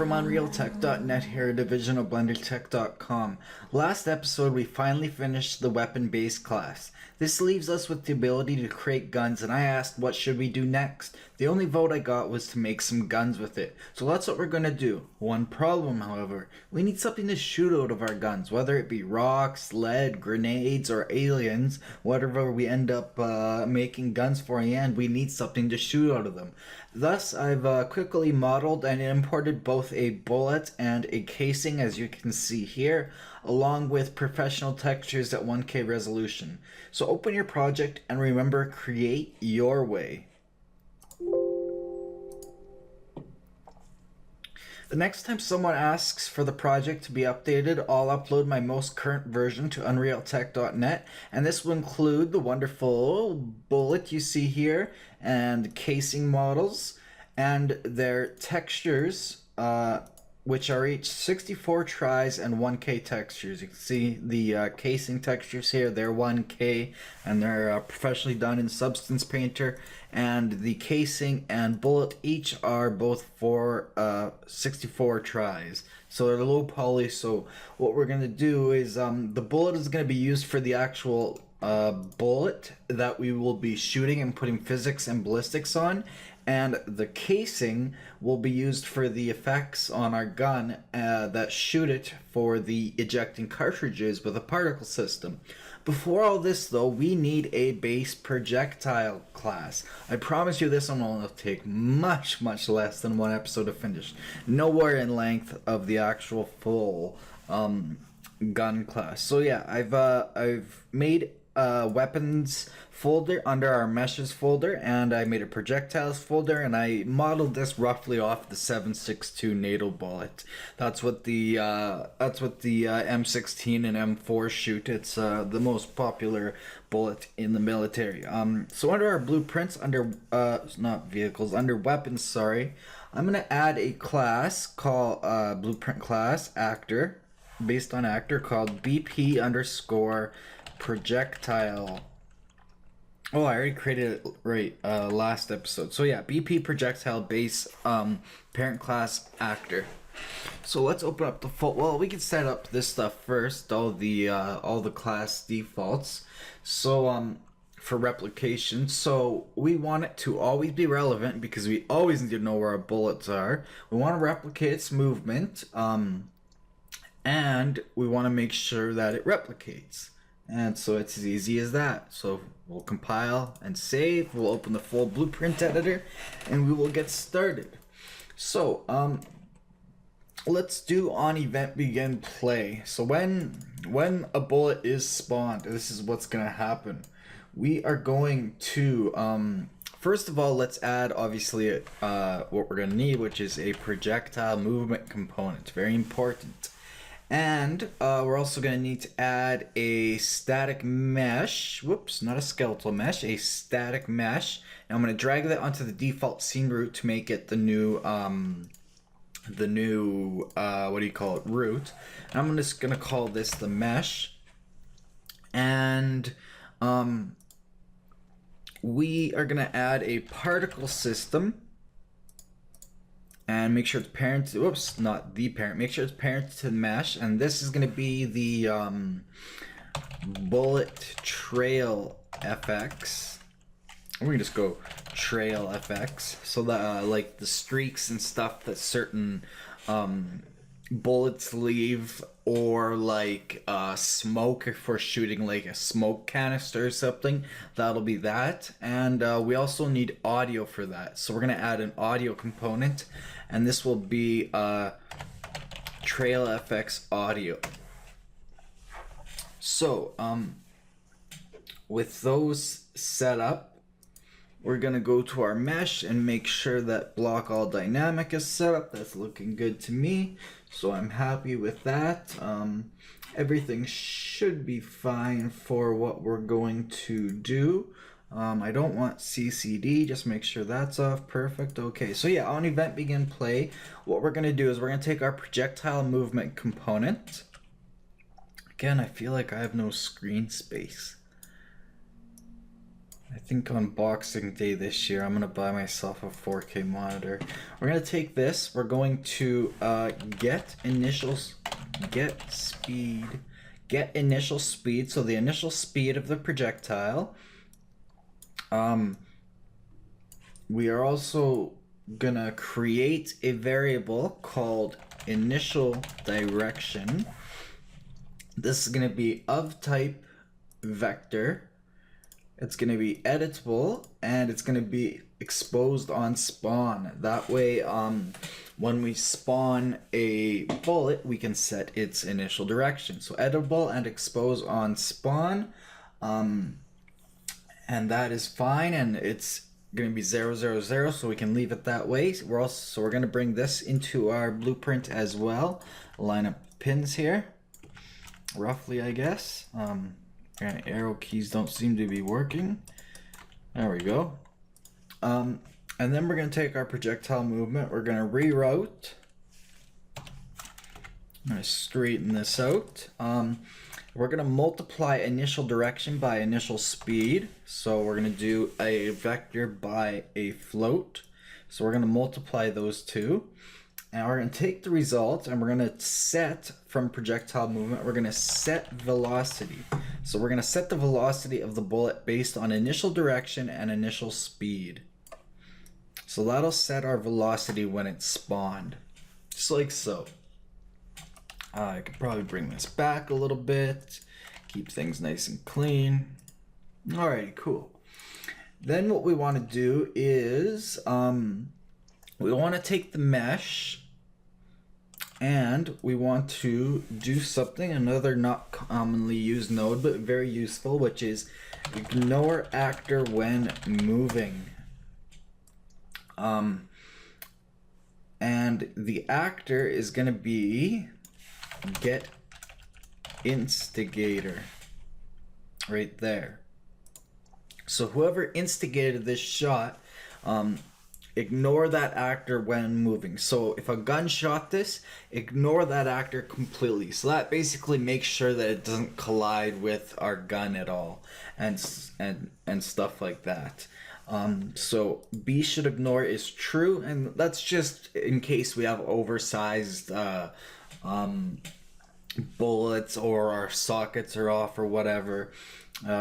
from UnrealTech.net here, a division of BlenderTek.com. Last episode we finally finished the weapon base class. This leaves us with the ability to create guns, and I asked what should we do next. The only vote I got was to make some guns with it. So that's what we're going to do. One problem, however, we need something to shoot out of our guns, whether it be rocks, lead, grenades, or aliens. Whatever we end up making guns for in the end, we need something to shoot out of them. Thus, I've quickly modeled and imported both a bullet and a casing, as you can see here, along with professional textures at 1K resolution. So open your project and remember, create your way. The next time someone asks for the project to be updated, I'll upload my most current version to UnrealTech.net, and this will include the wonderful bullet you see here, and casing models, and their textures, which are each 64 tries and 1K textures. You can see the casing textures here, they're 1K, and they're professionally done in Substance Painter, and the casing and bullet each are both for 64 tries. So they're low poly, so what we're going to do is the bullet is going to be used for the actual bullet that we will be shooting and putting physics and ballistics on, and the casing will be used for the effects on our gun that shoot it for the ejecting cartridges with a particle system. Before all this though, we need a base projectile class. I promise you this one will take much less than one episode to finish. Nowhere in length of the actual full gun class. So yeah, I've made a weapons folder under our meshes folder, and I made a projectiles folder, and I modeled this roughly off the 7.62 NATO bullet. That's what the M16 and M4 shoot. It's the most popular bullet in the military. So under our blueprints, under not vehicles, under weapons, sorry, I'm gonna add a class called blueprint class actor, based on actor, called BP underscore projectile. Oh, I already created it right last episode. So yeah, BP projectile base parent class actor. So let's open up the full. Well, we can set up this stuff first. All the class defaults. So for replication, so we want it to always be relevant because we always need to know where our bullets are. We want to replicate its movement, and we want to make sure that it replicates. And so it's as easy as that. So we'll compile and save. We'll open the full blueprint editor and we will get started. So let's do on event begin play. So when a bullet is spawned, this is what's gonna happen. We are going to first of all, let's add obviously what we're gonna need, which is a projectile movement component. Very important. And we're also going to need to add a static mesh. Whoops, not a skeletal mesh, a static mesh. And I'm going to drag that onto the default scene root to make it the new what do you call it, root. And I'm just going to call this the mesh. And we are going to add a particle system. And make sure it's parent to, whoops, not the parent, make sure it's parent to the mesh, and this is going to be the bullet trail FX. We can just go trail FX, so that like the streaks and stuff that certain bullets leave, or like smoke if we're shooting like a smoke canister or something, that'll be that. And we also need audio for that, so we're gonna add an audio component, and this will be trail FX audio. So with those set up, we're gonna go to our mesh and make sure that block all dynamic is set up. That's looking good to me, so I'm happy with that. Everything should be fine for what we're going to do. I don't want CCD, just make sure that's off. Perfect. Okay, so yeah, on event begin play, what we're gonna do is we're gonna take our projectile movement component. Again, I feel like I have no screen space. I think on Boxing Day this year, I'm gonna buy myself a 4K monitor. We're gonna take this. We're going to get initial speed. So the initial speed of the projectile. We are also gonna create a variable called initial direction. This is gonna be of type vector. It's going to be editable, and it's going to be exposed on spawn. That way, when we spawn a bullet, we can set its initial direction. So editable and expose on spawn, and that is fine, and it's going to be 0, 0, 0, so we can leave it that way. We're going to bring this into our blueprint as well. Line up pins here, roughly, I guess. And arrow keys don't seem to be working. There we go. And then we're going to take our projectile movement. We're going to reroute. I'm going to straighten this out. We're going to multiply initial direction by initial speed. So we're going to do a vector by a float. So we're going to multiply those two. And we're going to take the result and we're going to set from projectile movement, we're going to set velocity. So we're going to set the velocity of the bullet based on initial direction and initial speed. So that'll set our velocity when it's spawned, just like so. I could probably bring this back a little bit, keep things nice and clean. Alrighty, cool. Then what we want to do is we want to take the mesh and we want to do something, another not commonly used node but very useful, which is ignore actor when moving. And the actor is going to be get Instigator right there. So whoever instigated this shot, ignore that actor when moving. So if a gun shot this, ignore that actor completely. So that basically makes sure that it doesn't collide with our gun at all, and stuff like that. So B should ignore is true, and that's just in case we have oversized bullets or our sockets are off or whatever.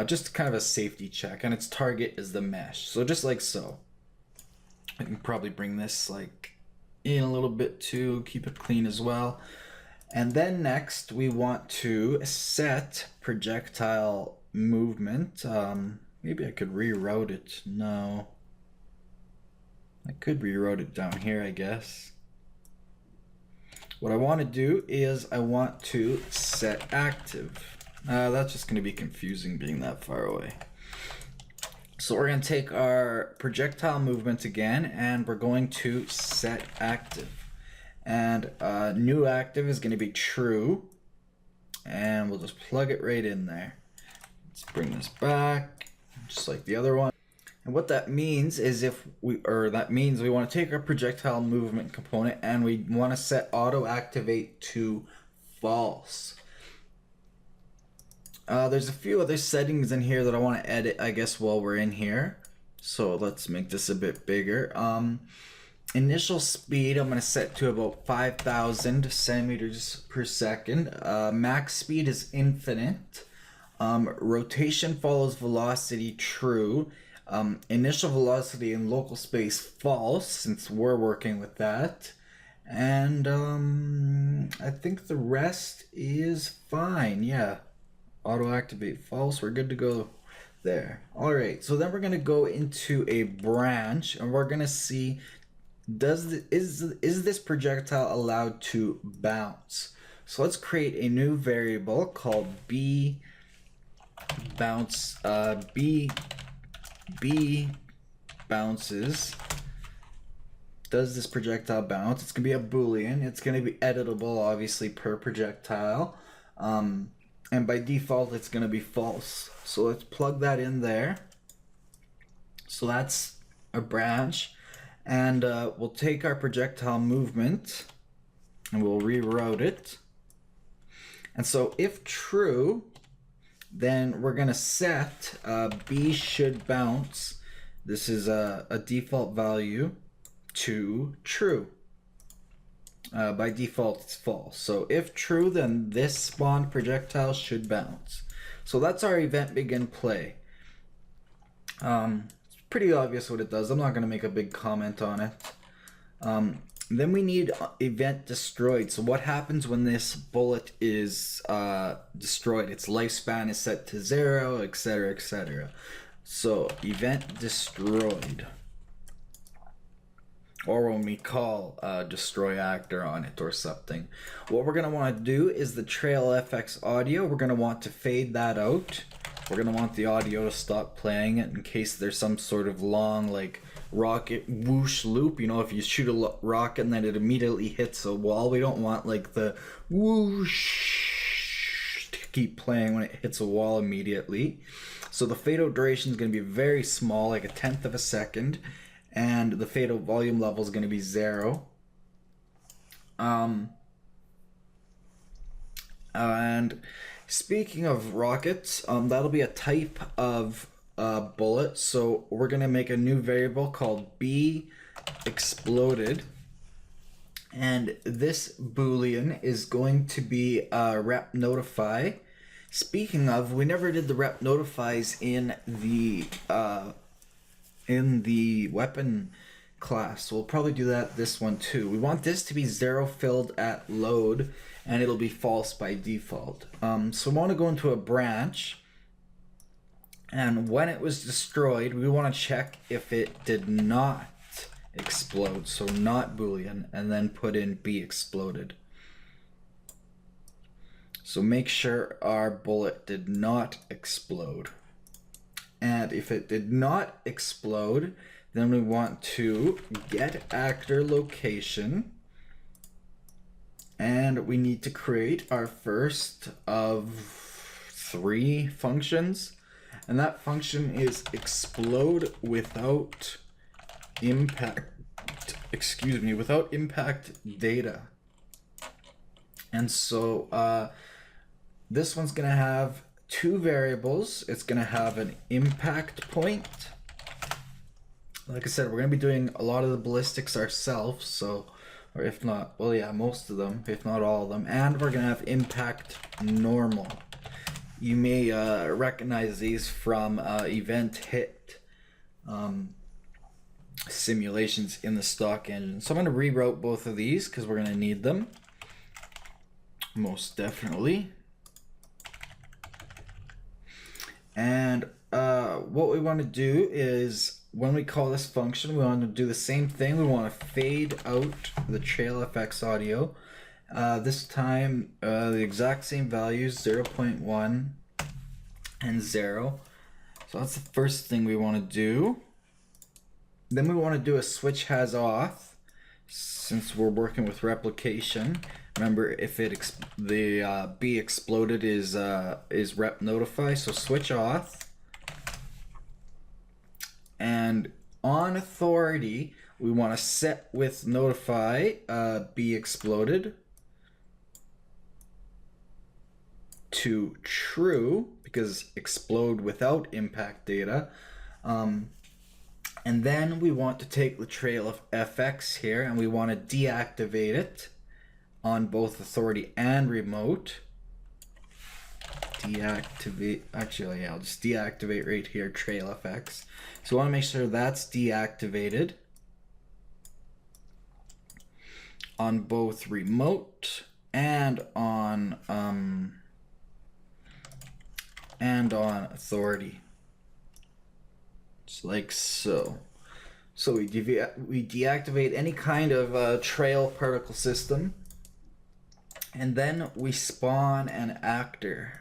Just kind of a safety check, and its target is the mesh. So just like so. I can probably bring this like in a little bit too, keep it clean as well. And then next we want to set projectile movement. Maybe I could reroute it. No. I could reroute it down here, I guess. What I want to do is I want to set active. That's just going to be confusing being that far away. So we're going to take our projectile movement again and we're going to set active. And new active is going to be true. And we'll just plug it right in there. Let's bring this back, just like the other one. And what that means is we want to take our projectile movement component and we want to set auto activate to false. There's a few other settings in here that I want to edit, I guess, while we're in here. So let's make this a bit bigger. Initial speed, I'm going to set to about 5,000 centimeters per second. Max speed is infinite. Rotation follows velocity, true. Initial velocity in local space, false, since we're working with that. And I think the rest is fine, yeah. Auto activate false, we're good to go there. All right, so then we're going to go into a branch and we're going to see, is this projectile allowed to bounce? So let's create a new variable called b bounce. B bounces. Does this projectile bounce? It's going to be a boolean. It's going to be editable, obviously, per projectile. And by default, it's going to be false. So let's plug that in there. So that's a branch. And we'll take our projectile movement and we'll reroute it. And so if true, Then we're gonna set B should bounce. This is a default value to true. By default it's false. So if true, then this spawned projectile should bounce. So that's our event begin play. It's pretty obvious what it does. I'm not gonna make a big comment on it. Then we need event destroyed. So what happens when this bullet is destroyed? Its lifespan is set to 0, etc., etc. So event destroyed, or when we call destroy actor on it or something. What we're going to want to do is the trail FX audio. We're going to want to fade that out. We're going to want the audio to stop playing it in case there's some sort of long like rocket whoosh loop. You know, if you shoot a rocket and then it immediately hits a wall, we don't want like the whoosh to keep playing when it hits a wall immediately. So the fade out duration is going to be very small, like 1/10 of a second, and the fade out volume level is going to be 0. And speaking of rockets, that'll be a type of bullet. So we're going to make a new variable called B exploded. And this boolean is going to be repnotify. Speaking of, we never did the repnotifys in the weapon class. So we'll probably do that this one too. We want this to be 0 filled at load, and it'll be false by default. So we want to go into a branch, and when it was destroyed, we want to check if it did not explode, so not boolean, and then put in B exploded. So make sure our bullet did not explode. And if it did not explode, then we want to get actor location, and we need to create our first of 3 functions, and that function is explode without impact, without impact data. And so this one's gonna have 2 variables. It's gonna have an impact point. Like I said, we're gonna be doing a lot of the ballistics ourselves, so, or if not, well yeah, most of them, if not all of them. And we're gonna have impact normal. You may recognize these from event hit simulations in the stock engine. So I'm gonna rewrite both of these because we're gonna need them. Most definitely. And what we want to do is, when we call this function, we want to do the same thing. We want to fade out the trail FX audio. This time, the exact same values, 0.1 and 0. So that's the first thing we want to do. Then we want to do a switch has auth, since we're working with replication. Remember, if the B exploded is rep notify, so switch auth. And on authority, we want to set with notify B exploded to true, because explode without impact data. And then we want to take the trail of FX here, and we want to deactivate it on both authority and remote. Deactivate, actually, yeah, I'll just deactivate right here, trail FX. So we want to make sure that's deactivated on both remote and on authority. Just like so. So we deactivate any kind of trail particle system, and then we spawn an actor.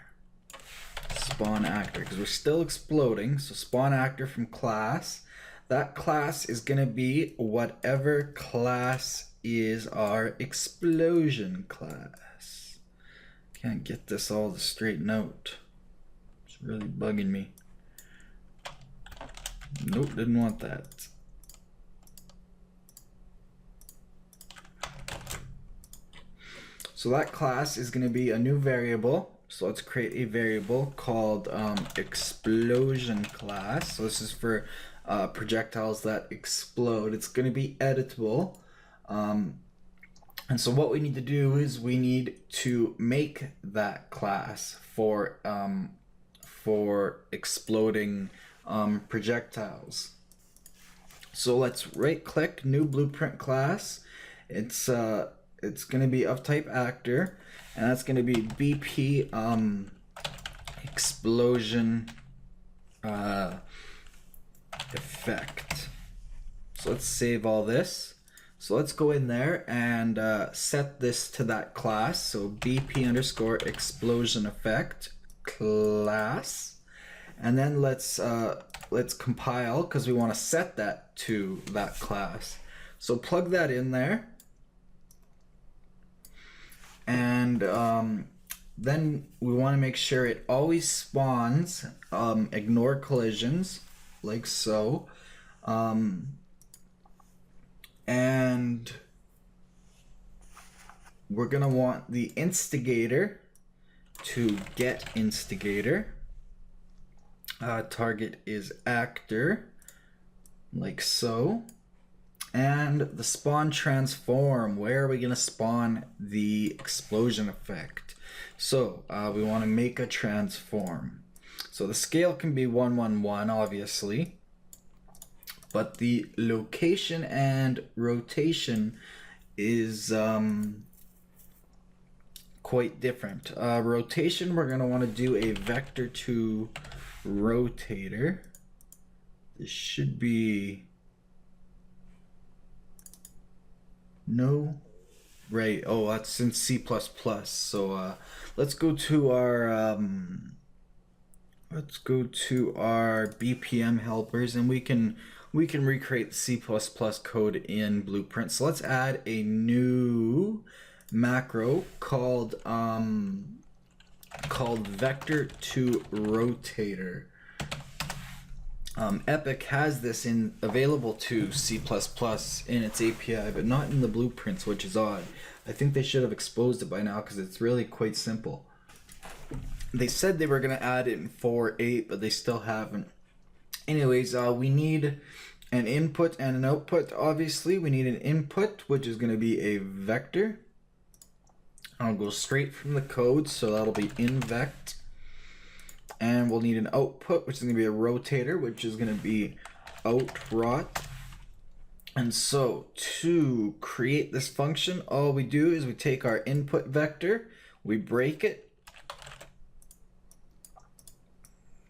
Spawn actor, because we're still exploding, so spawn actor from class. That class is going to be whatever class is our explosion class. Can't get this all to straighten out. It's really bugging me. Nope, didn't want that. So that class is going to be a new variable. So So let's create a variable called explosion class. So this is for projectiles that explode. It's going to be editable. And so what we need to do is we need to make that class for exploding projectiles. So let's right click, new blueprint class. It's going to be of type actor, and that's going to be BP explosion effect. So let's save all this. So let's go in there and set this to that class. So BP underscore explosion effect class, and then let's compile because we want to set that to that class. So plug that in there, and then we want to make sure it always spawns ignore collisions, like so. And we're gonna want the instigator to get instigator. Target is actor, like so. And the spawn transform, where are we gonna spawn the explosion effect? So we want to make a transform. So the scale can be 111, obviously, but the location and rotation is quite different. Rotation, we're going to want to do a vector to rotator. This should be no, right? Oh, that's in C++. So let's go to our BPM helpers, and we can recreate the C++ code in Blueprint. So let's add a new macro called vector to rotator. Epic has this available to C++ in its API, but not in the blueprints, which is odd. I think they should have exposed it by now because it's really quite simple. They said they were going to add it in 4.8, but they still haven't. Anyways, we need an input and an output. Obviously, we need an input, which is going to be a vector. I'll go straight from the code, so that'll be invect. And we'll need an output, which is going to be a rotator, which is going to be outrot. And so to create this function, all we do is we take our input vector, we break it.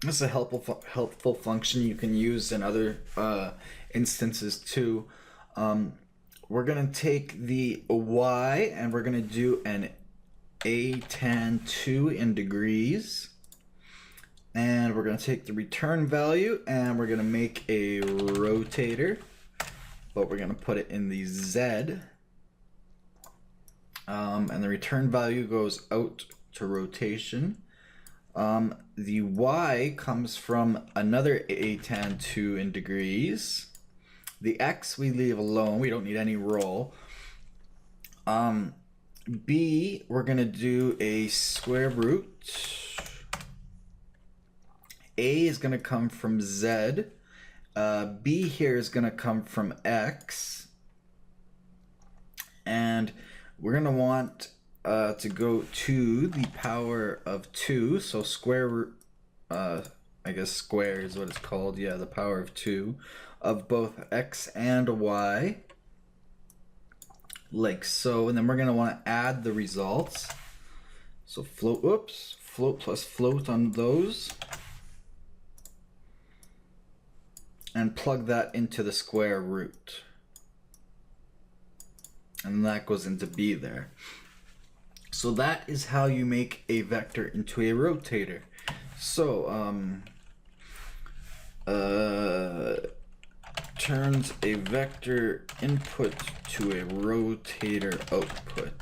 This is a helpful function you can use in other instances too. We're going to take the y and we're going to do an a tan 2 in degrees. And we're going to take the return value and we're going to make a rotator, but we're going to put it in the Z. And the return value goes out to rotation. The y comes from another a tan 2 in degrees. The x we leave alone, we don't need any roll. B, we're going to do a square root. A is going to come from Z. B here is going to come from X. And we're going to want to go to the power of 2. So square root, I guess square is what it's called. Yeah, the power of 2 of both X and Y. Like so. And then we're going to want to add the results. So float plus float on those. And plug that into the square root. And that goes into B there. So that is how you make a vector into a rotator. So, turns a vector input to a rotator output.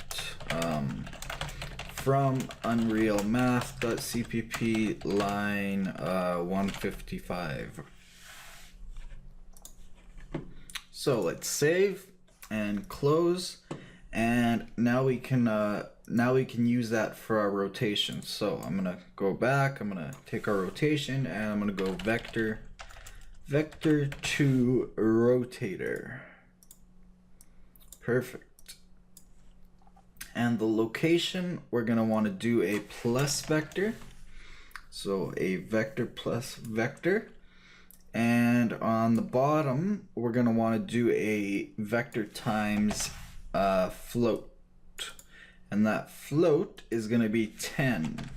From Unreal Math.cpp line 155. So let's save and close, and now we can now we can use that for our rotation. So I'm gonna go back, I'm gonna take our rotation and I'm gonna go vector to rotator. Perfect. And the location, we're gonna want to do a plus vector. So a vector plus vector. And on the bottom, we're gonna want to do a vector times float. And that float is going to be 10.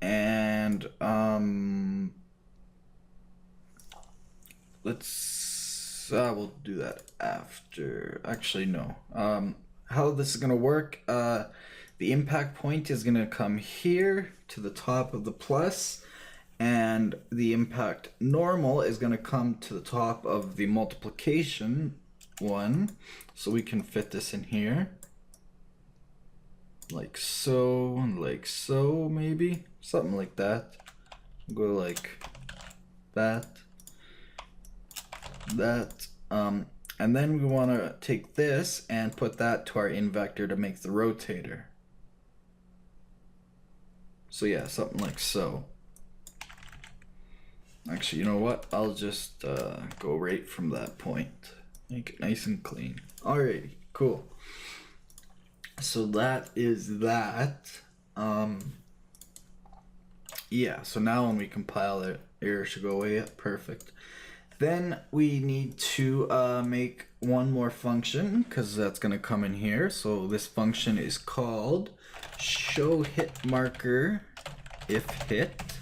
And we'll do that after. Actually, no. How this is going to work, the impact point is going to come here to the top of the plus, and the impact normal is going to come to the top of the multiplication one. So we can fit this in here. Like so, maybe something like that. We'll go like that, and then we want to take this and put that to our in vector to make the rotator. So yeah, something like so. Actually, you know what? I'll just go right from that point. Make it nice and clean. Alrighty, cool. So that is that. Yeah, so now when we compile it, error should go away. Perfect. Then we need to make one more function, because that's going to come in here. So this function is called show hit marker if hit.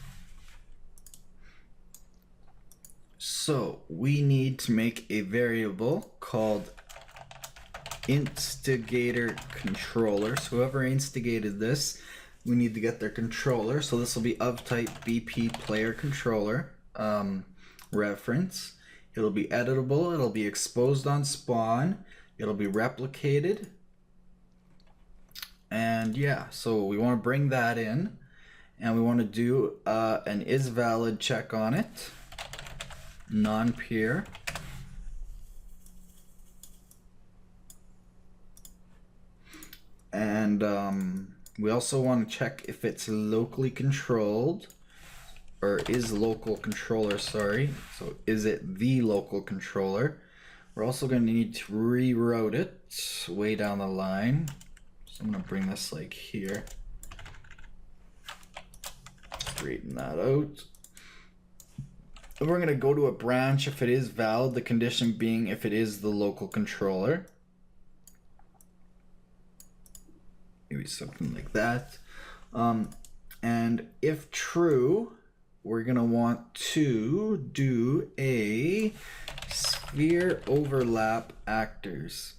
So we need to make a variable called Instigator controller. So whoever instigated this, we need to get their controller. So this will be of type BP player controller reference. It'll be editable, it'll be exposed on spawn, it'll be replicated, and yeah, so we want to bring that in, and we want to do an is valid check on it, non-peer. And we also want to check if it's locally controlled, or is local controller, sorry. So is it the local controller? We're also going to need to reroute it way down the line. So I'm going to bring this like here. Straighten that out. And we're going to go to a branch if it is valid, the condition being if it is the local controller. Maybe something like that. And if true, we're going to want to do a sphere overlap actors.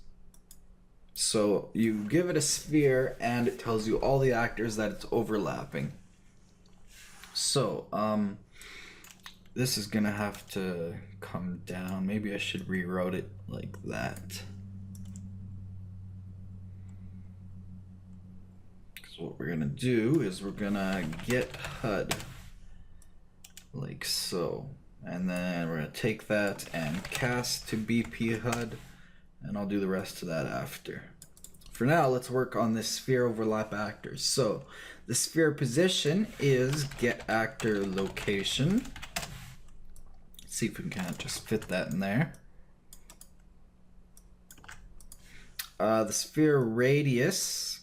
So you give it a sphere and it tells you all the actors that it's overlapping. So this is going to have to come down. Maybe I should reroute it like that. What we're gonna do is we're gonna get HUD like so, and then we're gonna take that and cast to BP HUD, and I'll do the rest of that after. For now, let's work on this sphere overlap actors. So the sphere position is get actor location. Let's see if we can just fit that in there. The sphere radius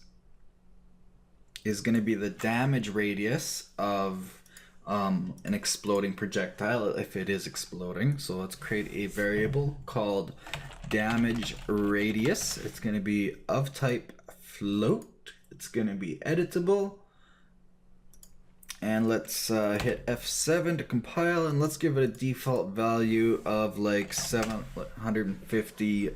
is going to be the damage radius of an exploding projectile if it is exploding. So let's create a variable called damage radius. It's going to be of type float. It's going to be editable. And let's hit F7 to compile, and let's give it a default value of like 750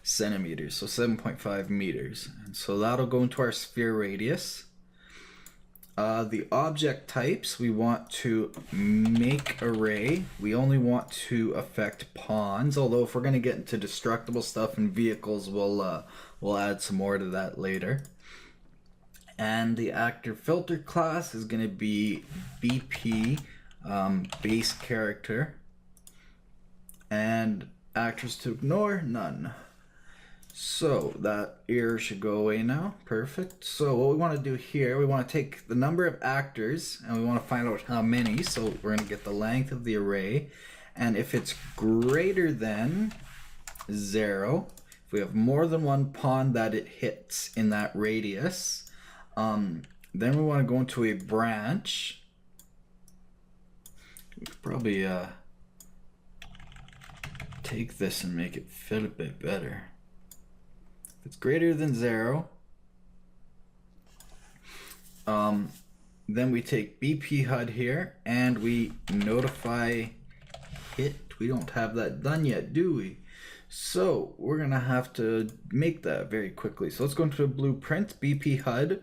centimeters, so 7.5 meters. And so that'll go into our sphere radius. The object types, we want to make array. We only want to affect pawns, although if we're going to get into destructible stuff and vehicles, we'll add some more to that later. And the actor filter class is going to be BP base character, and actors to ignore, none. So that error should go away now. Perfect. So what we want to do here, we want to take the number of actors and we want to find out how many. So we're going to get the length of the array. And if it's greater than 0, if we have more than one pawn that it hits in that radius, then we want to go into a branch. We could probably take this and make it fit a bit better. If it's greater than 0, then we take BP HUD here and we notify hit. We don't have that done yet, do we? So we're gonna have to make that very quickly. So let's go into a blueprint, BP HUD,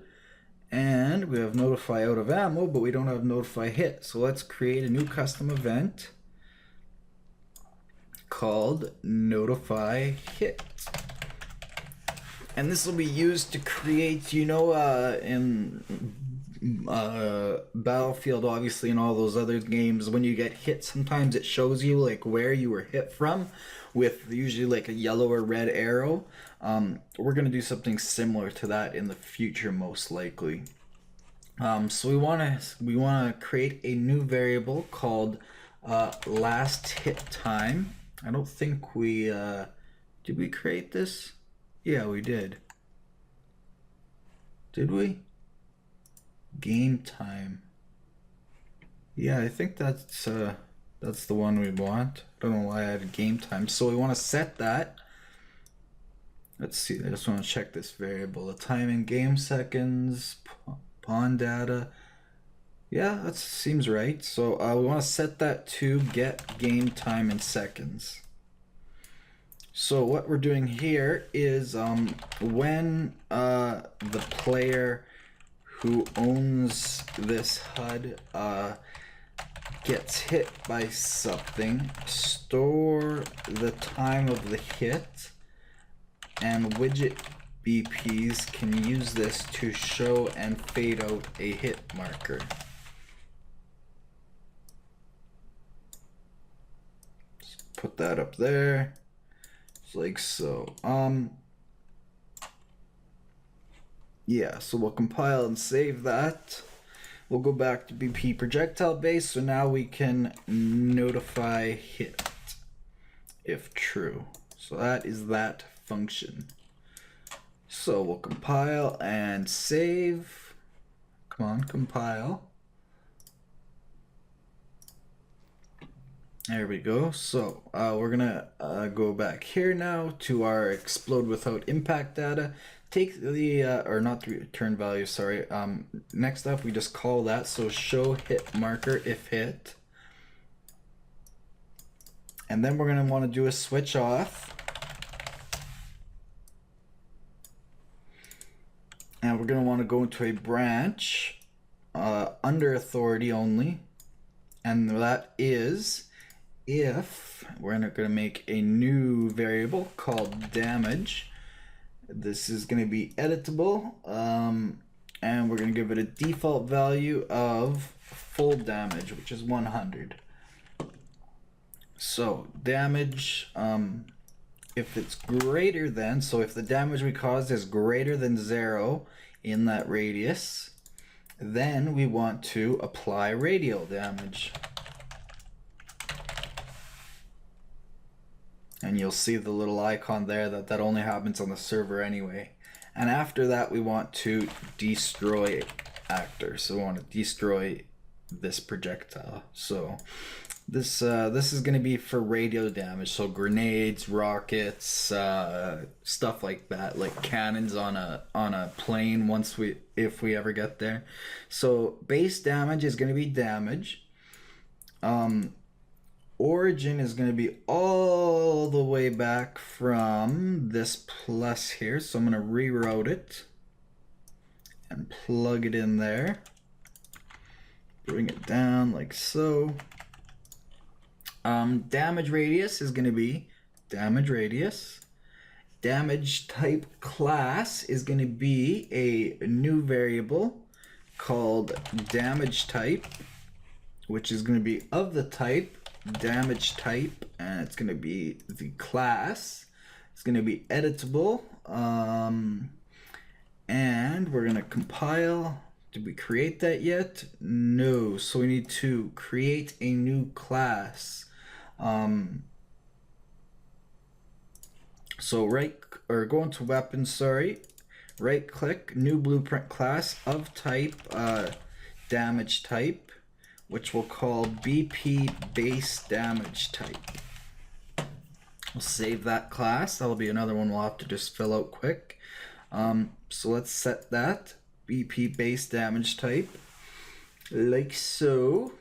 and we have notify out of ammo, but we don't have notify hit. So let's create a new custom event called notify hit. And this will be used to create, you know, in Battlefield, obviously, and all those other games, when you get hit, sometimes it shows you like where you were hit from, with usually like a yellow or red arrow. We're gonna do something similar to that in the future, most likely. So we wanna create a new variable called last hit time. I don't think we did we create this? Yeah, we did. Did we? Game time. Yeah, I think that's the one we want. I don't know why I added game time. So we want to set that. Let's see. I just want to check this variable. The time in game seconds, pawn data. Yeah, that seems right. So we want to set that to get game time in seconds. So what we're doing here is when the player who owns this HUD gets hit by something, store the time of the hit, and widget BPs can use this to show and fade out a hit marker. Just put that up there. Like so. Yeah, so we'll compile and save that. We'll go back to BP projectile base, so now we can notify hit if true. So that is that function. So we'll compile and save. Come on, compile. There we go. So we're gonna go back here now to our explode without impact data. Take the or not the return value, sorry. Next up, we just call that, so show hit marker if hit, and then we're gonna want to do a switch off, and we're gonna want to go into a branch under authority only, and that is if we're going to make a new variable called damage. This is going to be editable, and we're going to give it a default value of full damage, which is 100. So damage, if it's greater than, so if the damage we caused is greater than 0 in that radius, then we want to apply radial damage. And you'll see the little icon there that only happens on the server anyway. And after that, we want to destroy actor. So we want to destroy this projectile. So this is going to be for radio damage. So grenades, rockets, stuff like that, like cannons on a plane. If we ever get there. So base damage is going to be damage. Origin is going to be all the way back from this plus here. So I'm going to reroute it and plug it in there. Bring it down like so. Damage radius is going to be damage radius. Damage type class is going to be a new variable called damage type, which is going to be of the type damage type, and it's going to be the class. It's going to be editable. And we're going to compile. Did we create that yet? No. So we need to create a new class. So go into weapons, sorry. Right click, new blueprint class of type damage type, which we'll call BP base damage type. We'll save that class. That'll be another one we'll have to just fill out quick. So let's set that BP base damage type like so.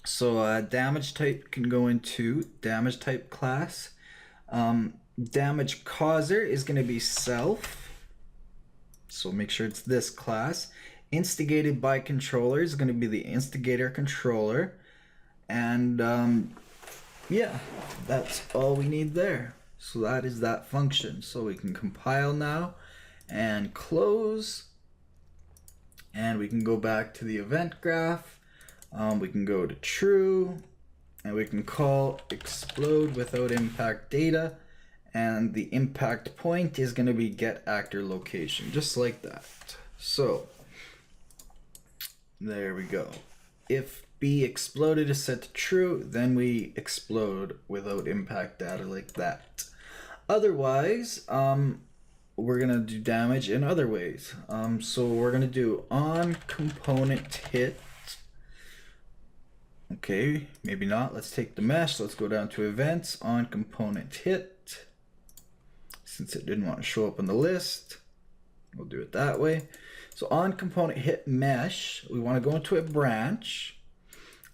So damage type can go into damage type class. Damage causer is going to be self. So make sure it's this class. Instigated by controller is going to be the instigator controller. And yeah, that's all we need there. So that is that function. So we can compile now and close. And we can go back to the event graph. We can go to true. And we can call explode without impact data. And the impact point is going to be get actor location, just like that. So there we go. If B exploded is set to true, then we explode without impact data like that. Otherwise, we're going to do damage in other ways. So we're going to do on component hit. Okay, maybe not. Let's take the mesh. Let's go down to events, on component hit. Since it didn't want to show up on the list, we'll do it that way. So on component hit mesh, we want to go into a branch,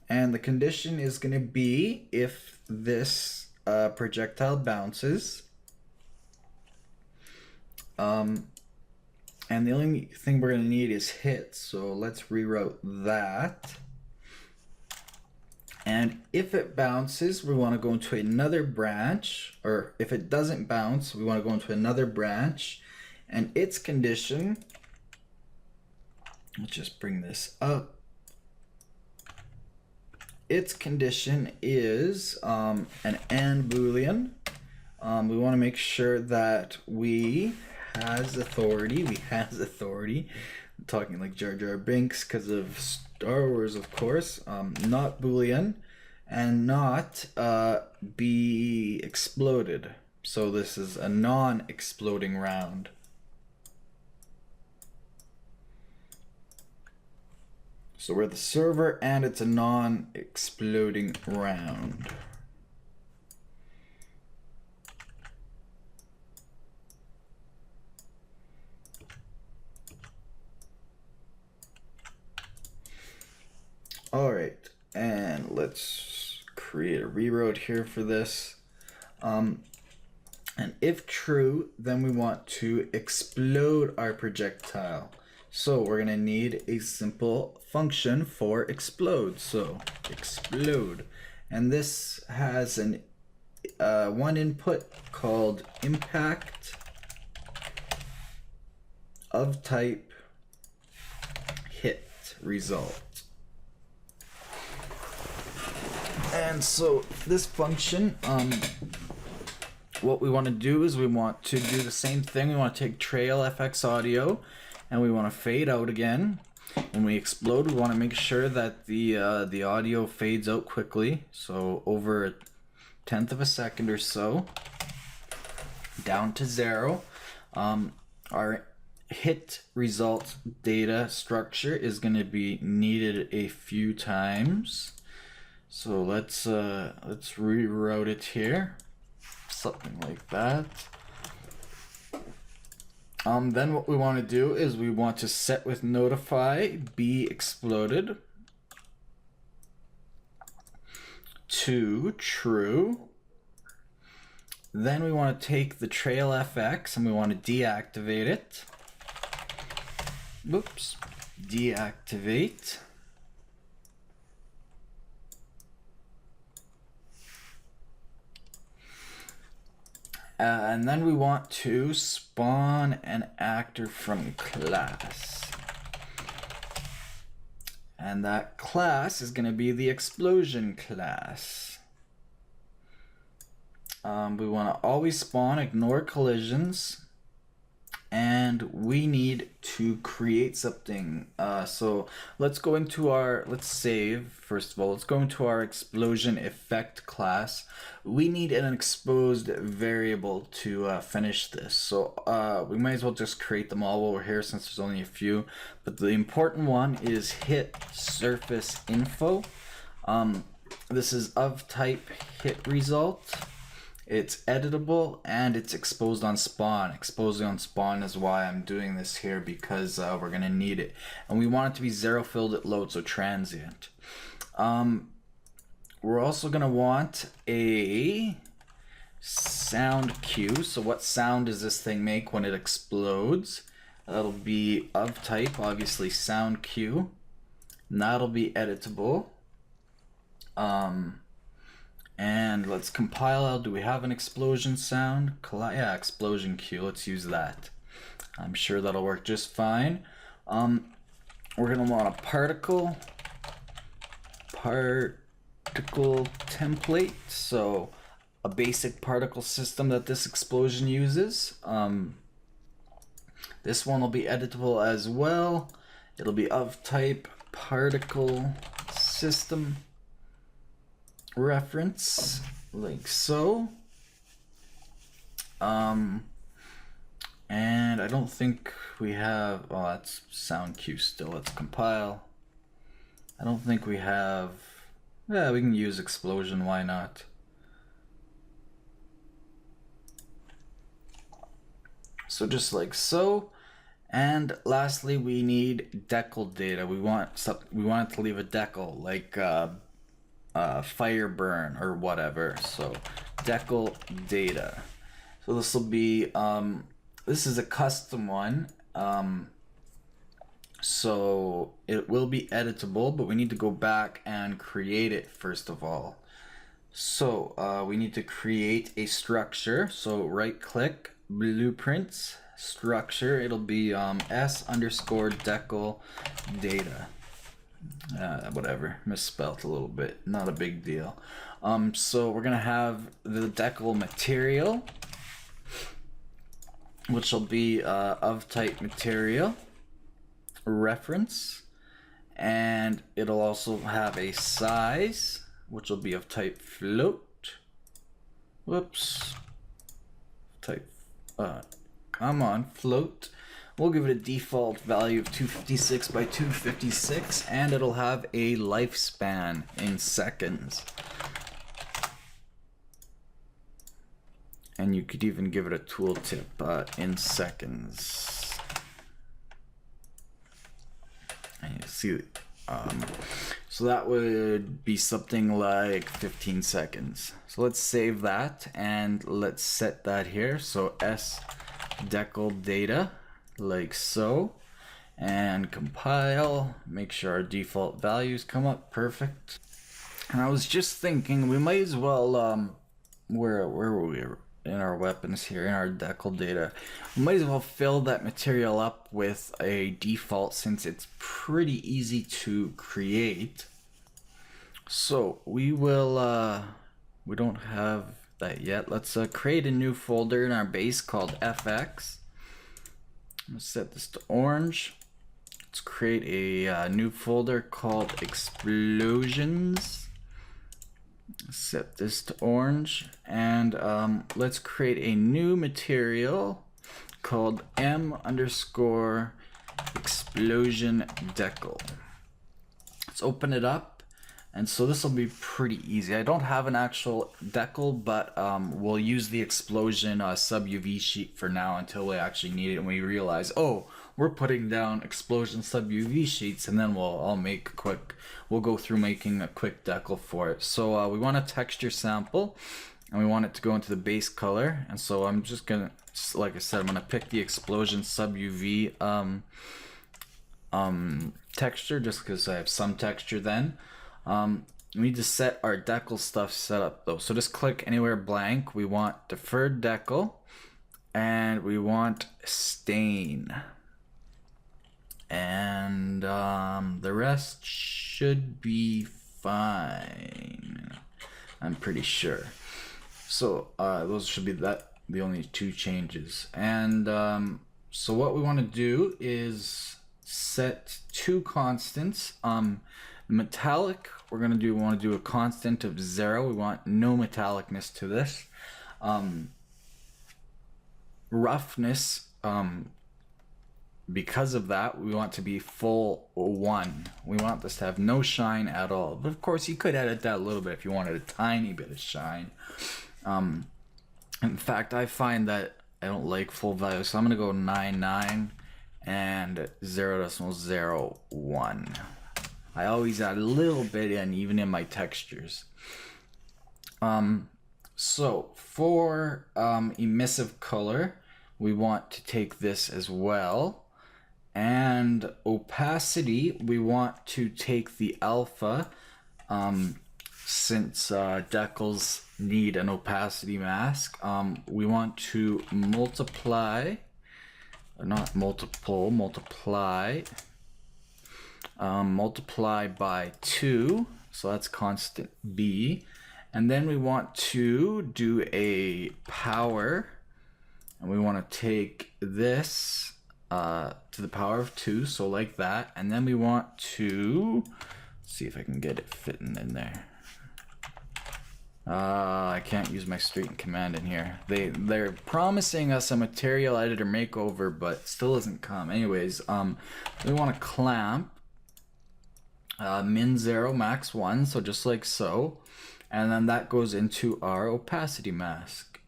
and the condition is going to be if this projectile bounces. And the only thing we're going to need is hit, so let's reroute that. And if it bounces, we want to go into another branch, or if it doesn't bounce, we want to go into another branch, and its condition, let's just bring this up. Its condition is an AND Boolean. We want to make sure that we has authority. I'm talking like Jar Jar Binks because of Star Wars, of course. Not Boolean and not be exploded. So this is a non-exploding round. So we're the server and it's a non-exploding round. All right, and let's create a reroute here for this. And if true, then we want to explode our projectile. So we're gonna need a simple function for explode. So explode, and this has an one input called impact of type hit result. And so this function, what we want to do is we want to do the same thing. We want to take trail FX audio and we want to fade out again. When we explode, we want to make sure that the audio fades out quickly. So over a 1/10 of a second or so, down to 0. Our hit result data structure is going to be needed a few times. So let's reroute it here, something like that. Then what we want to do is we want to set with notify be exploded to true. Then we want to take the trail FX and we want to deactivate it. Oops, deactivate. And then we want to spawn an actor from class. And that class is going to be the explosion class. We want to always spawn, ignore collisions, and we need to create something. So let's go into let's save first of all. Let's go into our explosion effect class. We need an exposed variable to finish this. So we might as well just create them all while we're here since there's only a few. But the important one is hit surface info. This is of type hit result. It's editable and it's exposed on spawn. Exposing on spawn is why I'm doing this here, because we're gonna need it. And we want it to be zero filled at load, so transient. We're also gonna want a sound cue. So what sound does this thing make when it explodes? That'll be of type, obviously sound cue. And that'll be editable. And let's compile. Do we have an explosion sound? Yeah, explosion cue. Let's use that. I'm sure that'll work just fine. We're gonna want a particle template. So a basic particle system that this explosion uses. This one will be editable as well. It'll be of type particle system reference, like so. And I don't think we have, oh, that's sound cue still. Let's compile. I don't think we have, yeah, we can use explosion, why not? So just like so. And lastly, we need decal data. We want it to leave a decal, like fire burn or whatever. So decal data. So this will be this is a custom one, so it will be editable, but we need to go back and create it first of all. So we need to create a structure. So right click, blueprints, structure. It'll be s_decal data. Whatever, misspelled a little bit, not a big deal. So we're gonna have the decal material, which will be of type material reference, and it'll also have a size, which will be of type float. Whoops, type come on, float. We'll give it a default value of 256 by 256, and it'll have a lifespan in seconds. And you could even give it a tooltip in seconds. And you see, so that would be something like 15 seconds. So let's save that and let's set that here. So s_decal data, like so, and compile, make sure our default values come up perfect. And I was just thinking we might as well where were we in our weapons here, in our decal data, we might as well fill that material up with a default since it's pretty easy to create. So we will we don't have that yet. Let's create a new folder in our base called fx. Let's set this to orange. Let's create a new folder called explosions. Set this to orange, and let's create a new material called m_explosion decal. Let's open it up, and so this will be pretty easy. I don't have an actual decal, but we'll use the explosion sub UV sheet for now until we actually need it and we realize, oh, we're putting down explosion sub UV sheets, and then we'll go through making a quick decal for it. So we want a texture sample, and we want it to go into the base color. And so I'm just gonna, like I said, I'm gonna pick the explosion sub UV texture just because I have some texture then. We need to set our decal stuff set up though. So just click anywhere blank. We want deferred decal, and we want stain. And the rest should be fine, I'm pretty sure. So those should be the only two changes. And so what we want to do is set two constants. Metallic, we want to do a constant of 0. We want no metallicness to this. Roughness, because of that, we want to be full 1. We want this to have no shine at all. But of course, you could edit that a little bit if you wanted a tiny bit of shine. In fact, I find that I don't like full value, so I'm going to go 99 and 0.01. I always add a little bit in, even in my textures. So for emissive color, we want to take this as well. And opacity, we want to take the alpha, since decals need an opacity mask. We want to multiply, not multiple, multiply by 2, so that's constant B. And then we want to do a power, and we want to take this to the power of 2, so like that. And then we want to see if I can get it fitting in there. I can't use my straighten command in here. They're promising us a material editor makeover, but still doesn't come. Anyways, we want to clamp min 0, max 1, so just like so. And then that goes into our opacity mask,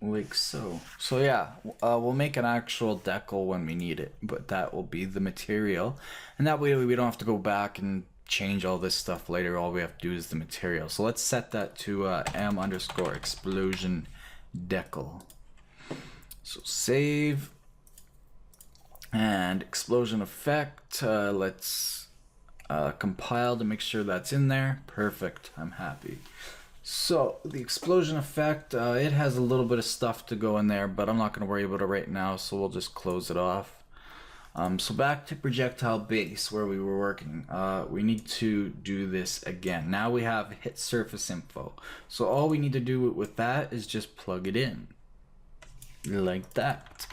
like so. So yeah, we'll make an actual decal when we need it, but that will be the material. And that way we don't have to go back and change all this stuff later. All we have to do is the material. So let's set that to m_explosion decal. So save and explosion effect. Let's compile to make sure that's in there. Perfect. I'm happy. So the explosion effect, it has a little bit of stuff to go in there, but I'm not going to worry about it right now, so we'll just close it off. So back to projectile base where we were working. We need to do this again. Now we have hit surface info. So all we need to do with that is just plug it in like that.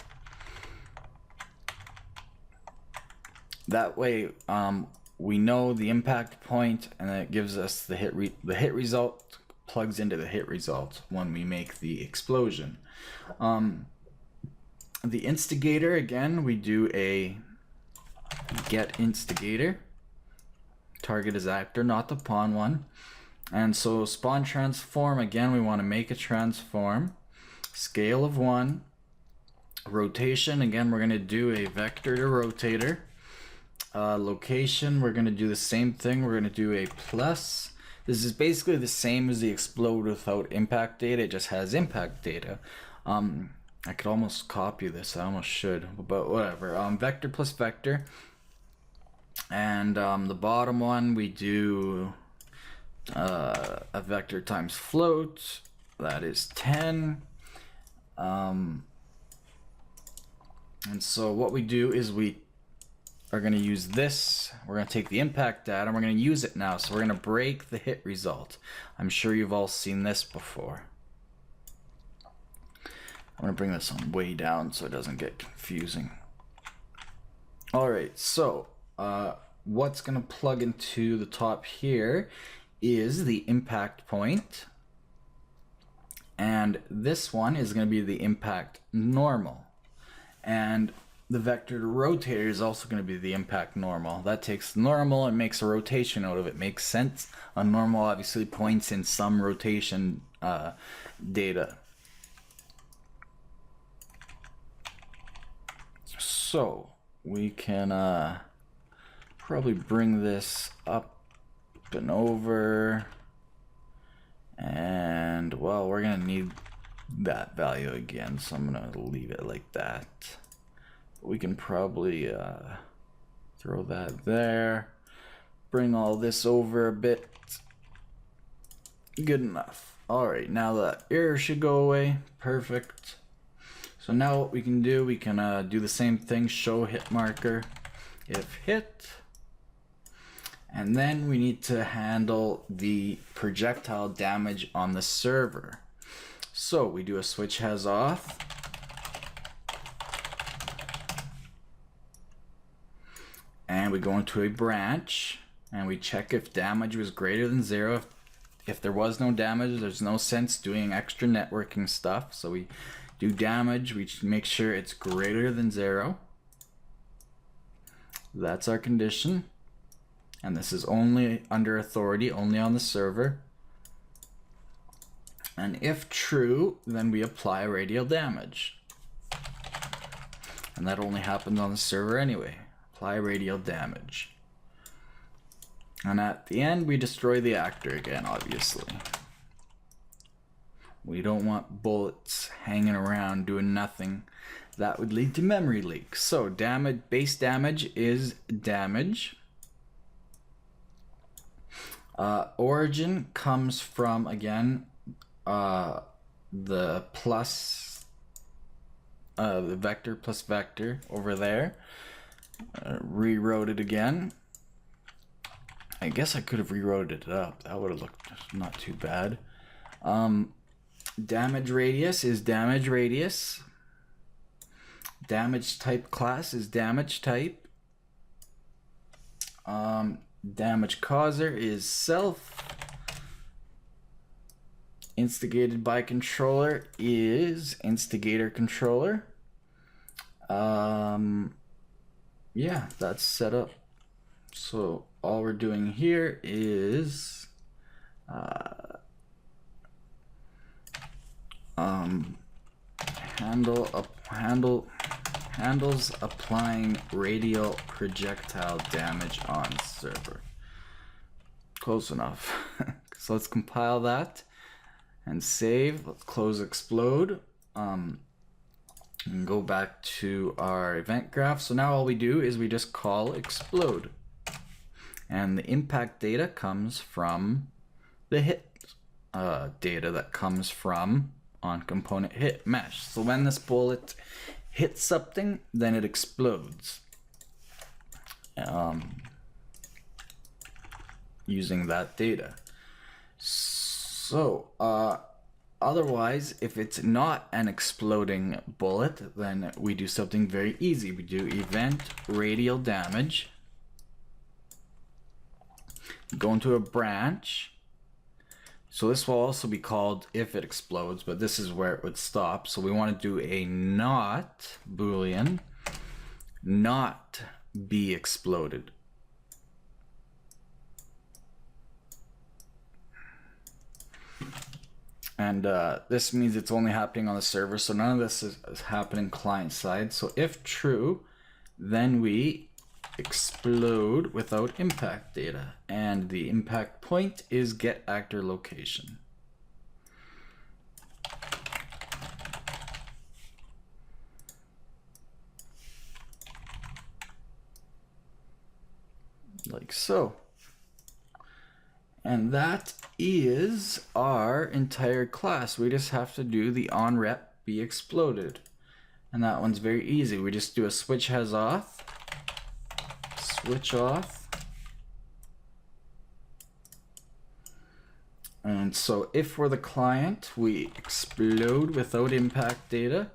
That way we know the impact point, and then it gives us the hit result plugs into the hit result when we make the explosion. The instigator, again, we do a get instigator. Target is actor, not the pawn one. And so spawn transform, again, we want to make a transform. Scale of 1. Rotation, again, we're going to do a vector to rotator. Location, we're going to do the same thing. We're going to do a plus. This is basically the same as the explode without impact data. It just has impact data. I could almost copy this. I almost should, but whatever. Vector plus vector. And the bottom one, we do a vector times float. That is 10. And so what we do is we are going to use this. We're going to take the impact data and we're going to use it now. So we're going to break the hit result. I'm sure you've all seen this before. I'm going to bring this on way down so it doesn't get confusing. Alright, so what's going to plug into the top here is the impact point. And this one is going to be the impact normal. And the vector to rotator is also going to be the impact normal. That takes normal and makes a rotation out of it. Makes sense. A normal obviously points in some rotation data. So we can probably bring this up and over, and well, we're gonna need that value again, so I'm gonna leave it like that. We can probably throw that there, bring all this over a bit. Good enough. Alright, now that error should go away. Perfect. So now what we can do, we can do the same thing, show hit marker, if hit, and then we need to handle the projectile damage on the server. So we do a switch has auth. And we go into a branch and we check if damage was greater than 0. If there was no damage, there's no sense doing extra networking stuff. So we do damage, we make sure it's greater than 0. That's our condition. And this is only under authority, only on the server. And if true, then we apply radial damage. And that only happens on the server anyway. Apply radial damage. And at the end, we destroy the actor again, obviously. We don't want bullets hanging around doing nothing. That would lead to memory leaks. So damage, base damage is damage. Origin comes from, again, the plus, the vector plus vector over there. Rewrote it again. I guess I could have rewrote it up. That would have looked not too bad. Damage radius is damage radius. Damage type class is damage type. Damage causer is self. Instigated by controller is instigator controller. Yeah, that's set up. So all we're doing here is handles applying radial projectile damage on server. Close enough. So let's compile that and save. Let's close explode. And go back to our event graph. So now all we do is we just call explode. And the impact data comes from the hit data that comes from on component hit mesh. So when this bullet hits something, then it explodes. Using that data. So otherwise, if it's not an exploding bullet, then we do something very easy. We do event radial damage. Go into a branch. So this will also be called if it explodes, but this is where it would stop. So we want to do a not boolean, not be exploded. And this means it's only happening on the server, so none of this is happening client side. So if true, then we explode without impact data, and the impact point is get actor location. Like so. And that is our entire class. We just have to do the Unwrap be exploded. And that one's very easy. We just do a switch has auth, switch off. And so if we're the client, we explode without impact data.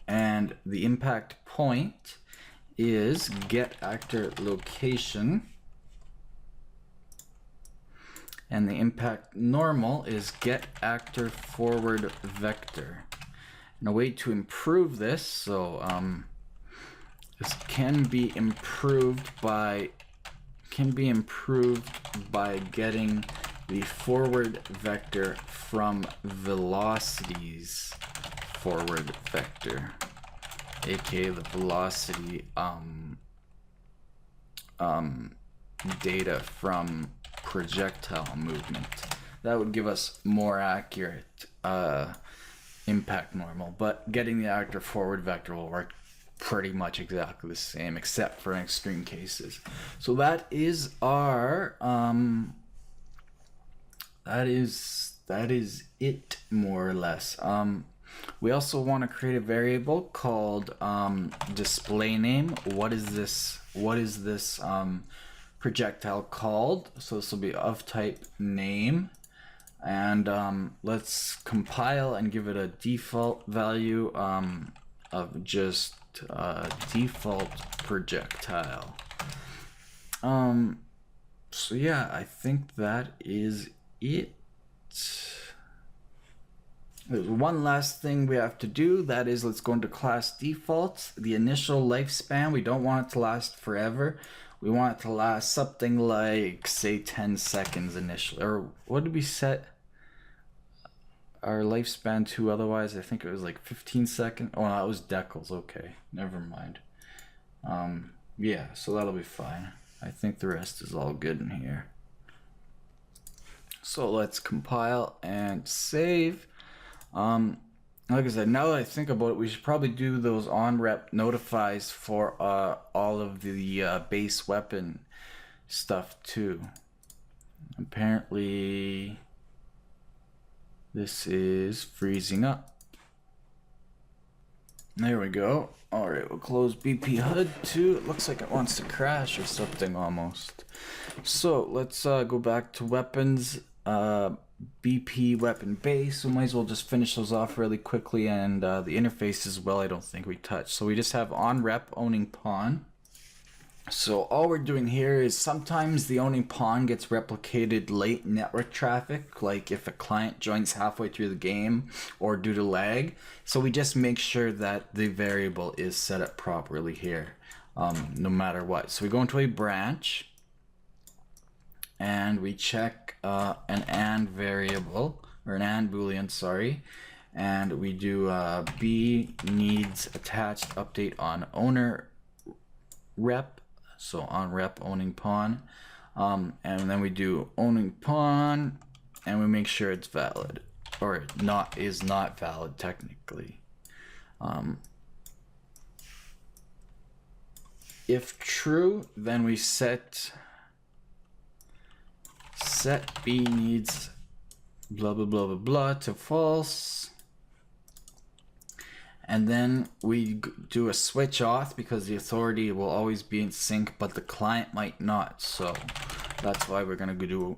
And the impact point is get actor location, and the impact normal is get actor forward vector. And a way to improve this, so this can be improved by getting the forward vector from velocities forward vector, aka the velocity data from projectile movement. That would give us more accurate impact normal, but getting the actor forward vector will work pretty much exactly the same, except for in extreme cases. So that is our that is it, more or less. We also want to create a variable called display name. What is this projectile called. So this will be of type name. And let's compile and give it a default value of just default projectile. So yeah, I think that is it. There's one last thing we have to do. That is, let's go into class defaults. The initial lifespan, we don't want it to last forever. We want it to last something like, say, 10 seconds initially. Or what did we set our lifespan to otherwise? I think it was like 15 seconds. Oh, that was decals. Okay, never mind. Yeah, so that'll be fine. I think the rest is all good in here. So let's compile and save. Like I said, now that I think about it, we should probably do those Unwrap notifies for all of the base weapon stuff too. Apparently this is freezing up. There we go. Alright, we'll close BP HUD too. It looks like it wants to crash or something almost. So let's go back to weapons. BP weapon base. We might as well just finish those off really quickly, and the interface as well I don't think we touched. So we just have Unwrap owning pawn. So all we're doing here is sometimes the owning pawn gets replicated late network traffic, like if a client joins halfway through the game or due to lag. So we just make sure that the variable is set up properly here, no matter what. So we go into a branch and we check an AND variable, or an AND boolean, sorry, and we do B needs attached update on owner rep. So on rep owning pawn, and then we do owning pawn, and we make sure it's valid, or is not valid technically. If true, then we set B needs blah blah blah blah blah to false. And then we do a switch auth because the authority will always be in sync, but the client might not. So that's why we're going to do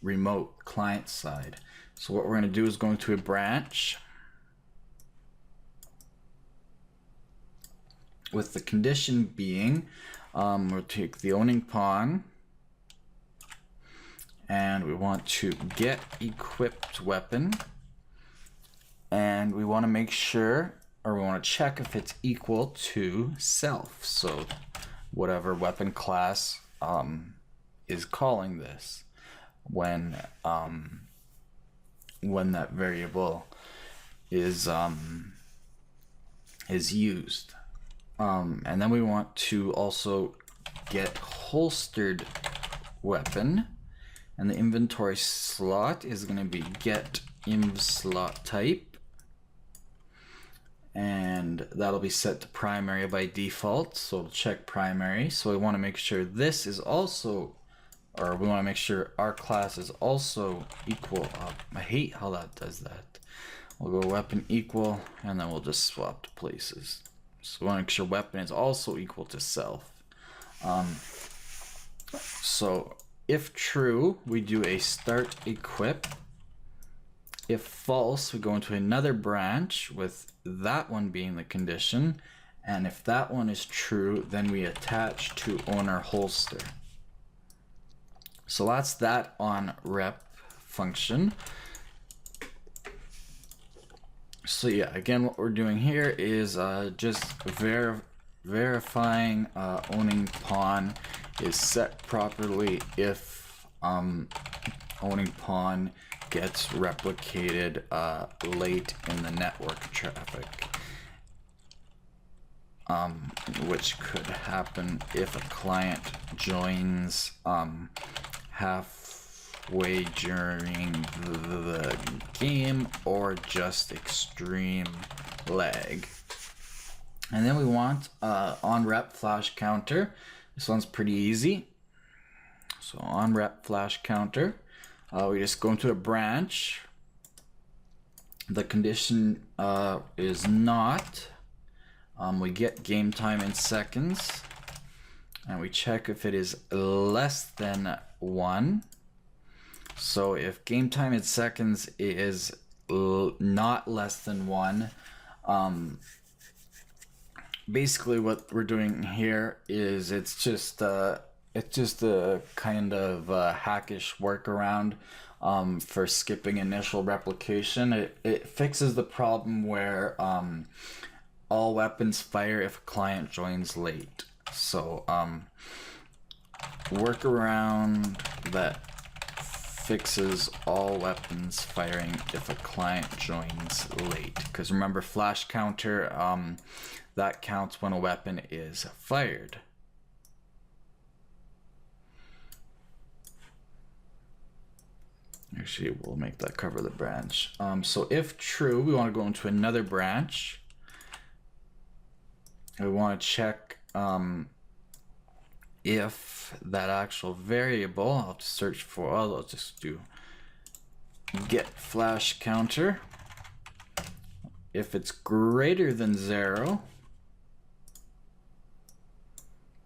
remote client side. So what we're going to do is go into a branch with the condition being, we'll take the owning pawn and we want to get equipped weapon. And we want to make sure, or we want to check if it's equal to self. So whatever weapon class is calling this when that variable is used. And then we want to also get holstered weapon, and the inventory slot is going to be get inv slot type. And that'll be set to primary by default, so we'll check primary. So we want to make sure this is also, or we want to make sure our class is also equal. I hate how that does that. We'll go weapon equal, and then we'll just swap to places. So we want to make sure weapon is also equal to self. So if true, we do a start equip. If false, we go into another branch with that one being the condition, and if that one is true, then we attach to owner holster. So that's that on rep function. So yeah, again, what we're doing here is just verifying owning pawn is set properly if owning pawn gets replicated late in the network traffic, which could happen if a client joins halfway during the game or just extreme lag. And then we want Unwrap flash counter. This one's pretty easy. So Unwrap flash counter. We just go into a branch. The condition is not. We get game time in seconds. and we check if it is less than 1. So if game time in seconds is not less than 1, basically what we're doing here is it's just a kind of hackish workaround for skipping initial replication. It fixes the problem where all weapons fire if a client joins late. So workaround that fixes all weapons firing if a client joins late. Because remember, flash counter, that counts when a weapon is fired. Actually, we'll make that cover the branch. So if true, we want to go into another branch. We want to check if that actual variable, I'll just search for, I'll just do get flash counter. If it's greater than 0,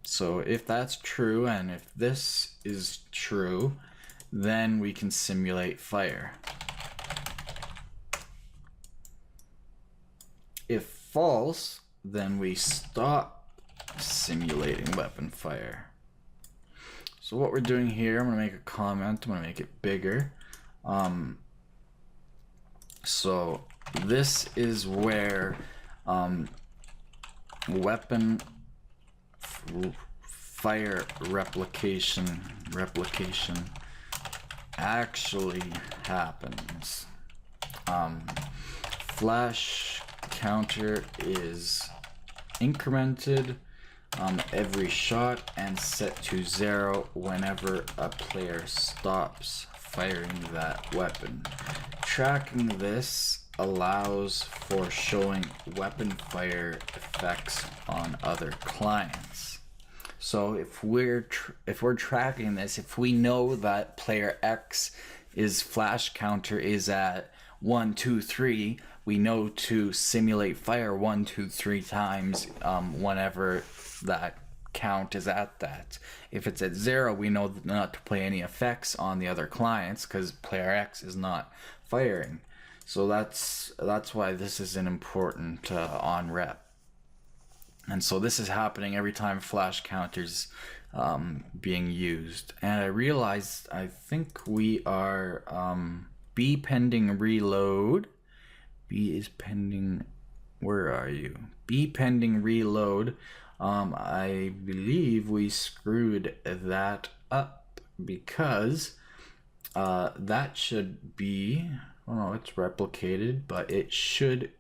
so if that's true and if this is true, then we can simulate fire. If false, then we stop simulating weapon fire. So what we're doing here, I'm going to make a comment, I'm going to make it bigger. So this is where weapon fire replication actually happens. Flash counter is incremented every shot and set to 0 whenever a player stops firing that weapon. Tracking this allows for showing weapon fire effects on other clients. So if we're tracking this, if we know that player X is flash counter is at 1, 2, 3, we know to simulate fire 1, 2, 3 times whenever that count is at that. If it's at 0, we know not to play any effects on the other clients because player X is not firing. So that's why this is an important Unwrap. And so this is happening every time flash counters being used. And I realized I think we are B pending reload. B is pending. Where are you? B pending reload. I believe we screwed that up because that should be, oh no, it's replicated, but it should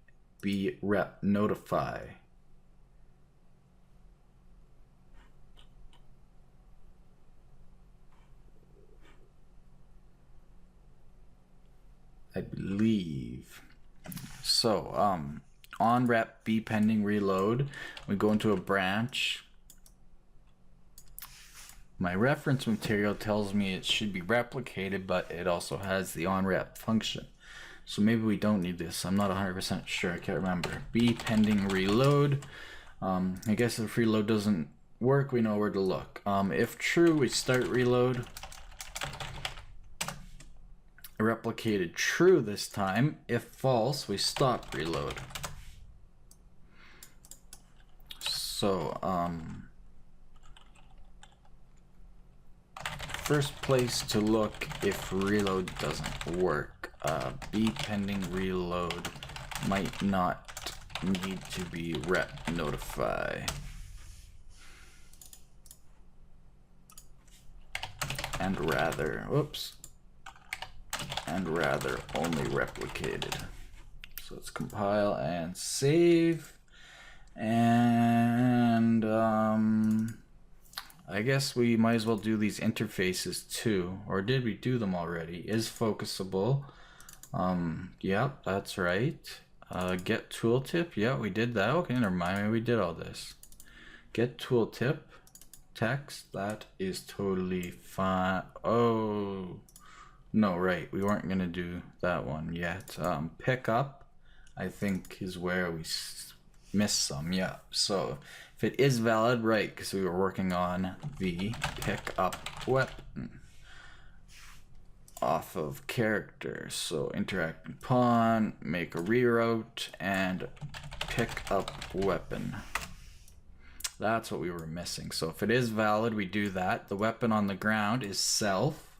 be repnotify. I believe. So, Unwrap B pending reload. We go into a branch. My reference material tells me it should be replicated, but it also has the Unwrap function. So maybe we don't need this. I'm not 100% sure. I can't remember. B pending reload. I guess if reload doesn't work, we know where to look. If true, we start reload. Replicated true this time. If false, we stop reload. So first place to look if reload doesn't work. B pending reload might not need to be repnotify. And rather, whoops. And rather only replicated. So let's compile and save. And I guess we might as well do these interfaces too. Or did we do them already? Is focusable. Yep, that's right. Get tooltip. Yeah, we did that. Okay, never mind. We did all this. Get tooltip. Text. That is totally fine. Oh. No, right, we weren't gonna do that one yet. Pick up, I think, is where we missed some. Yeah, so If it is valid, right, because we were working on the pick up weapon off of character. So interacting pawn, make a reroute, and pick up weapon. That's what we were missing. So if it is valid, we do that. The weapon on the ground is self.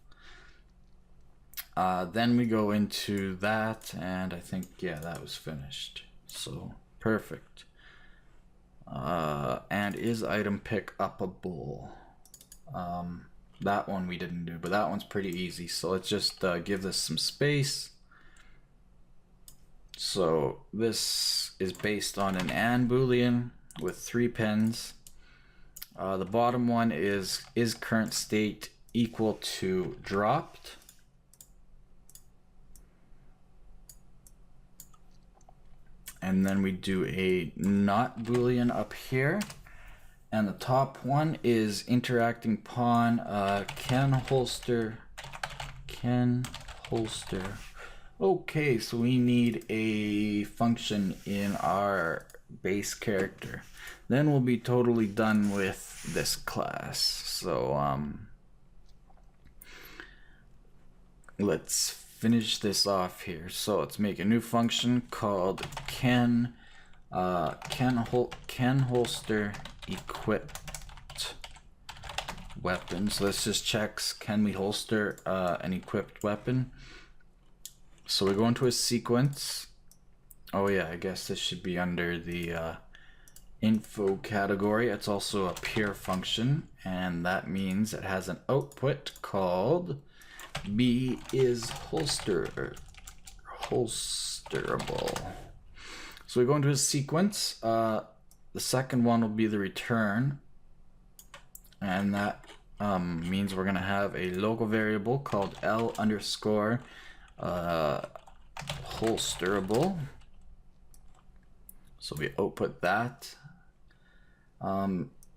Then we go into that, and I think, yeah, that was finished. So perfect. And is item pick upable? That one we didn't do, but that one's pretty easy. So let's just give this some space. So this is based on an AND Boolean with 3 pins. The bottom one is current state equal to dropped. And then we do a not Boolean up here. And the top one is interacting pawn, can holster. Okay, so we need a function in our base character. Then we'll be totally done with this class. So let's finish this off here. So let's make a new function called can holster equipped weapon. So this just checks, can we holster an equipped weapon? So we go into a sequence. Oh yeah, I guess this should be under the info category. It's also a peer function, and that means it has an output called B is holsterable. So we go into a sequence. The second one will be the return, and that means we're gonna have a local variable called L underscore holsterable. So we output that.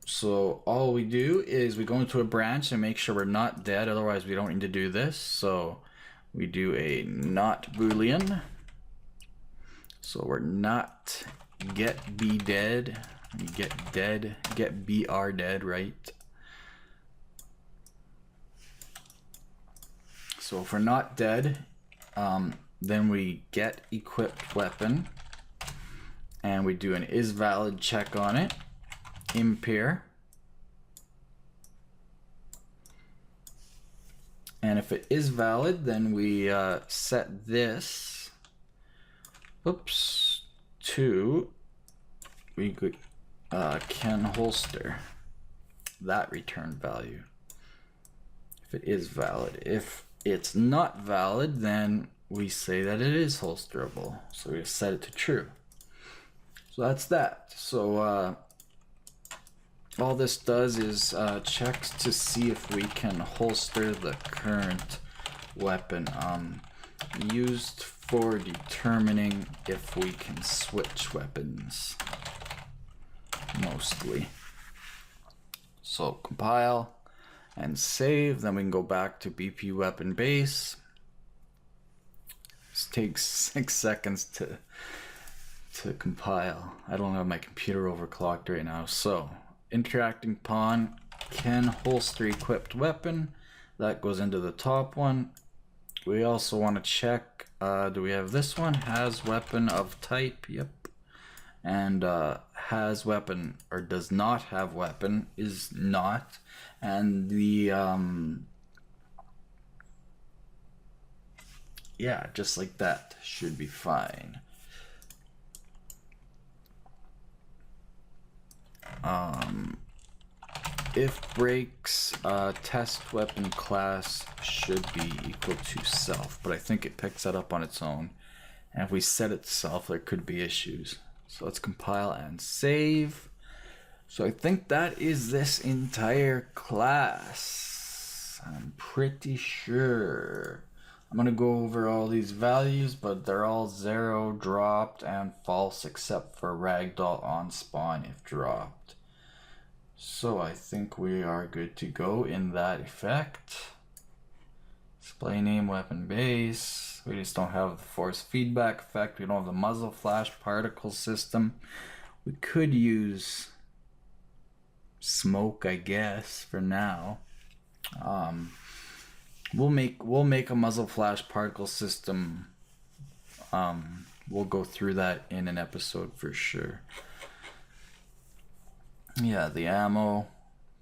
So all we do is we go into a branch and make sure we're not dead, otherwise we don't need to do this. So we do a not Boolean. So we're not get be dead, get dead, get br dead, right? So if we're not dead, then we get equipped weapon, and we do an is valid check on it, impair. And if it is valid, then we set this, to we could can holster that return value if it is valid. If it's not valid, then we say that it is holsterable. So we set it to true. So that's that. So all this does is checks to see if we can holster the current weapon, used for determining if we can switch weapons, mostly. So compile and save, then we can go back to BP weapon base. This takes 6 seconds to compile. I don't have my computer overclocked right now. So interacting pawn can holster equipped weapon. That goes into the top one. We also want to check, do we have this one? Has weapon of type, yep. And has weapon or does not have weapon is not. And the, yeah, just like that, should be fine. If breaks, test weapon class should be equal to self, but I think it picks that up on its own. And if we set it to self, there could be issues. So let's compile and save. So I think that is this entire class. I'm pretty sure. I'm gonna go over all these values, but they're all 0, dropped, and false except for ragdoll on spawn if dropped. So I think we are good to go in that effect. Display name, weapon base. We just don't have the force feedback effect. We don't have the muzzle flash particle system. We could use smoke, I guess, for now. We'll make a muzzle flash particle system. We'll go through that in an episode for sure. Yeah, the ammo,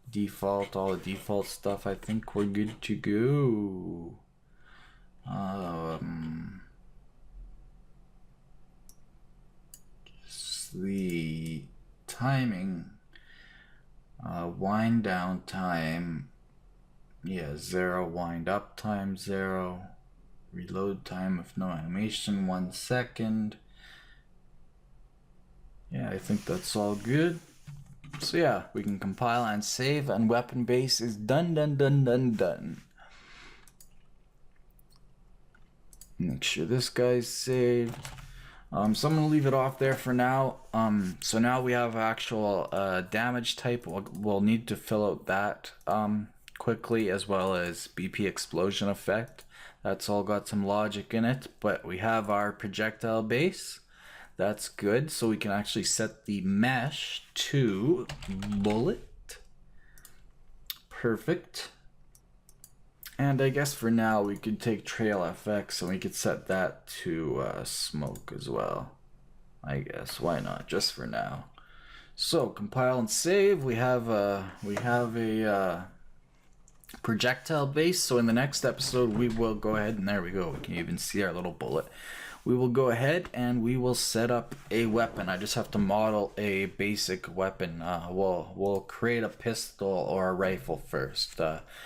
default, all the default stuff, I think we're good to go. Just the timing, wind down time, yeah, 0, wind up time 0, reload time with no animation 1 second. Yeah, I think that's all good. So yeah, we can compile and save, and weapon base is done. Make sure this guy's saved. So I'm gonna leave it off there for now. So now we have actual damage type. We'll need to fill out that quickly, as well as BP explosion effect. That's all got some logic in it, but we have our projectile base. That's good. So we can actually set the mesh to bullet. Perfect. And I guess for now we could take trail FX and we could set that to smoke as well. I guess, why not, just for now. So compile and save. We have a projectile base. So in the next episode we will go ahead, and there we go, we can even see our little bullet. We will go ahead and we will set up a weapon. I just have to model a basic weapon. We'll create a pistol or a rifle first.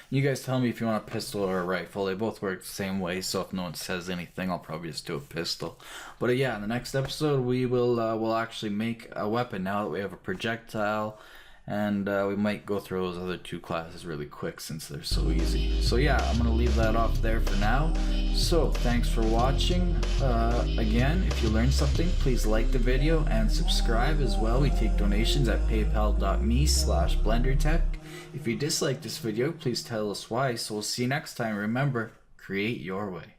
You guys tell me if you want a pistol or a rifle. They both work the same way, so if no one says anything, I'll probably just do a pistol. But yeah, in the next episode we will we'll actually make a weapon now that we have a projectile. And we might go through those other two classes really quick since they're so easy. So yeah, I'm going to leave that off there for now. So thanks for watching. Again, if you learned something, please like the video and subscribe as well. We take donations at paypal.me/BlenderTek. If you dislike this video, please tell us why. So we'll see you next time. Remember, create your way.